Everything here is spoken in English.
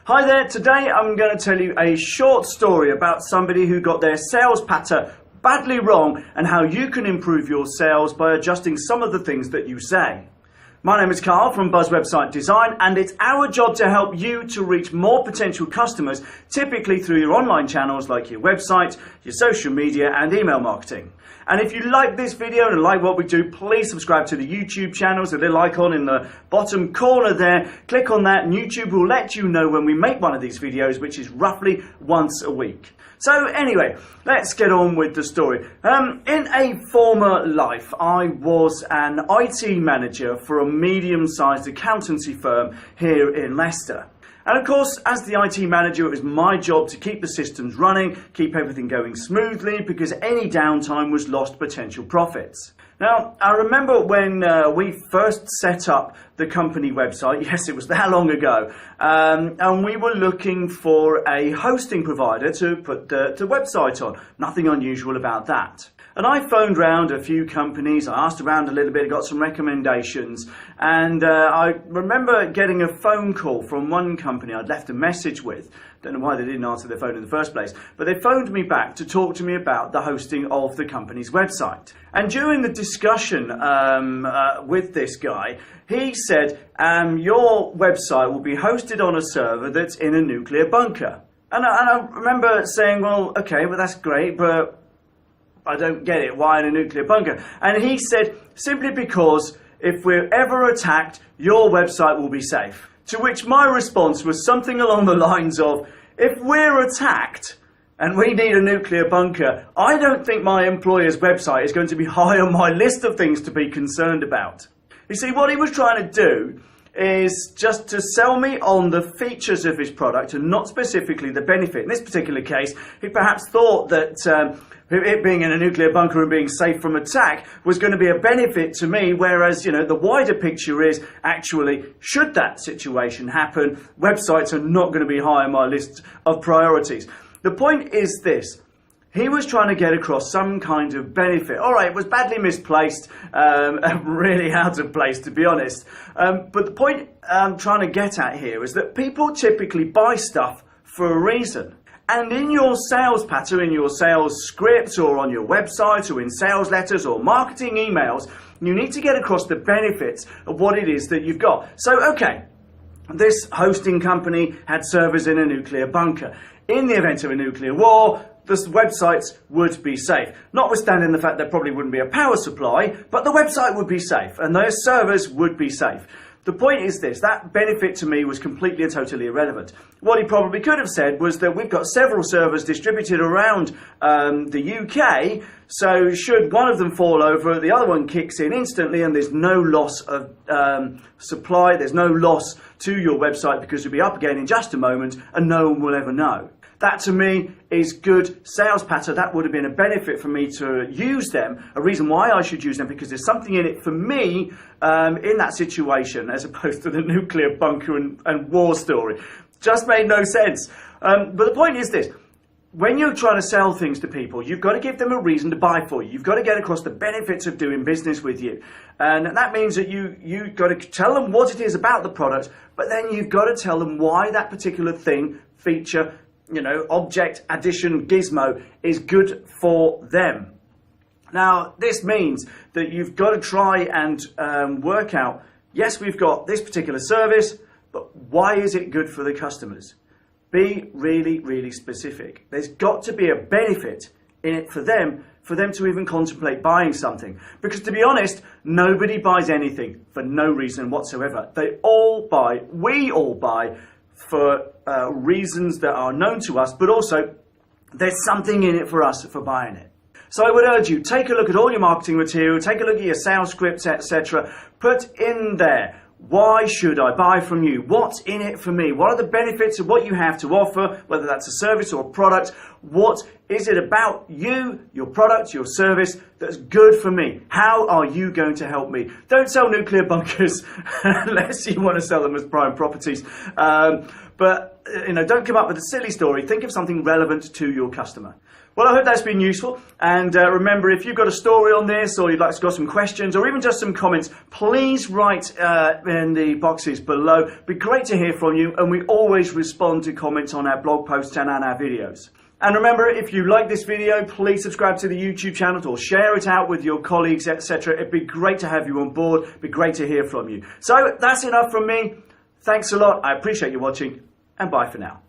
Hi there, today I'm going to tell you a short story about somebody who got their sales patter badly wrong and how you can improve your sales by adjusting some of the things that you say. My name is Carl from Buzz Website Design, and it's our job to help you to reach more potential customers, typically through your online channels like your website, your social media and email marketing. And if you like this video and like what we do, please subscribe to the YouTube channel. The little icon in the bottom corner there, click on that and YouTube will let you know when we make one of these videos, which is roughly once a week. So anyway, let's get on with the story. In a former life, I was an IT manager for a medium-sized accountancy firm here in Leicester. And of course, as the IT manager, it was my job to keep the systems running, keep everything going smoothly, because any downtime was lost potential profits. Now, I remember when we first set up the company website, yes, it was that long ago, and we were looking for a hosting provider to put the website on. Nothing unusual about that. And I phoned round a few companies, I asked around a little bit, got some recommendations, and I remember getting a phone call from one company I'd left a message with. Don't know why they didn't answer their phone in the first place, but they phoned me back to talk to me about the hosting of the company's website. And during the discussion with this guy, he said, your website will be hosted on a server that's in a nuclear bunker. And I remember saying, well, okay, well that's great, but I don't get it. Why in a nuclear bunker? And he said, simply because if we're ever attacked, your website will be safe. To which my response was something along the lines of, if we're attacked and we need a nuclear bunker, I don't think my employer's website is going to be high on my list of things to be concerned about. You see, what he was trying to do is just to sell me on the features of his product and not specifically the benefit. In this particular case, he perhaps thought that it being in a nuclear bunker and being safe from attack was going to be a benefit to me, whereas, you know, the wider picture is actually, should that situation happen, websites are not going to be high on my list of priorities. The point is this. He was trying to get across some kind of benefit. All right, it was badly misplaced, really out of place, to be honest. But the point I'm trying to get at here is that people typically buy stuff for a reason. And in your sales pattern, in your sales scripts, or on your website, or in sales letters, or marketing emails, you need to get across the benefits of what it is that you've got. So, okay, this hosting company had servers in a nuclear bunker. In the event of a nuclear war, the websites would be safe. Notwithstanding the fact there probably wouldn't be a power supply, but the website would be safe and those servers would be safe. The point is this, that benefit to me was completely and totally irrelevant. What he probably could have said was that we've got several servers distributed around the UK, so should one of them fall over, the other one kicks in instantly and there's no loss of supply, there's no loss to your website because you'll be up again in just a moment and no one will ever know. That to me is good sales pattern. That would have been a benefit for me to use them. A reason why I should use them, because there's something in it for me in that situation, as opposed to the nuclear bunker and war story. Just made no sense. But the point is this. When you're trying to sell things to people, you've got to give them a reason to buy for you. You've got to get across the benefits of doing business with you. And that means that you've got to tell them what it is about the product, but then you've got to tell them why that particular thing, feature, you know, object, addition, gizmo is good for them. Now, this means that you've got to try and work out, yes, we've got this particular service, but why is it good for the customers? Be really, really specific. There's got to be a benefit in it for them to even contemplate buying something. Because to be honest, nobody buys anything for no reason whatsoever. They all buy, we all buy, for reasons that are known to us, but also there's something in it for us for buying it. So I would urge you, take a look at all your marketing material, take a look at your sales scripts, etc. Put in there, why should I buy from you? What's in it for me? What are the benefits of what you have to offer, whether that's a service or a product? What is it about you, your product, your service that's good for me? How are you going to help me? Don't sell nuclear bunkers unless you want to sell them as prime properties. But don't come up with a silly story. Think of something relevant to your customer. Well, I hope that's been useful. And remember, if you've got a story on this, or you'd like to got some questions, or even just some comments, please write in the boxes below. It'd be great to hear from you, and we always respond to comments on our blog posts and on our videos. And remember, if you like this video, please subscribe to the YouTube channel or share it out with your colleagues, etc. It'd be great to have you on board. It'd be great to hear from you. So that's enough from me. Thanks a lot. I appreciate you watching, and bye for now.